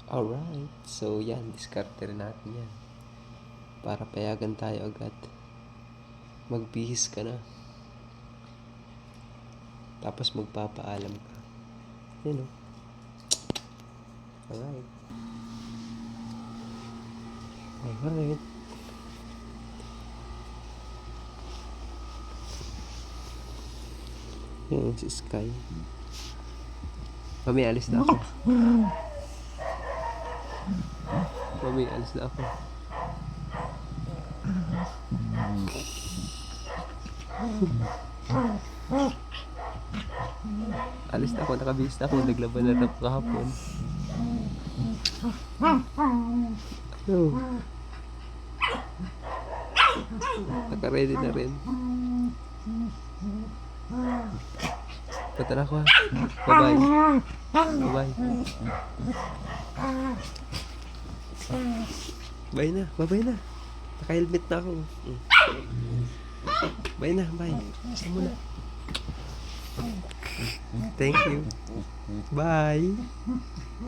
Alright, so yan, diskarte rin natin yan. Para payagan tayo agad. Magbihis ka na. Tapos magpapaalam ka. Yun o. Alright. Alright. Yun si Sky. Mami, alis na ako. Mami, alis na ako. Alis na ako, nakabihis na ako. Naglaban na ako kahapon. Ano? Naka-ready na rin. Punta na ako ha. Bye-bye. Bye-bye. Bye na, bye-bye na. Naka-helmet na ako. Bye na, bye. Isa muna. Thank you. Bye.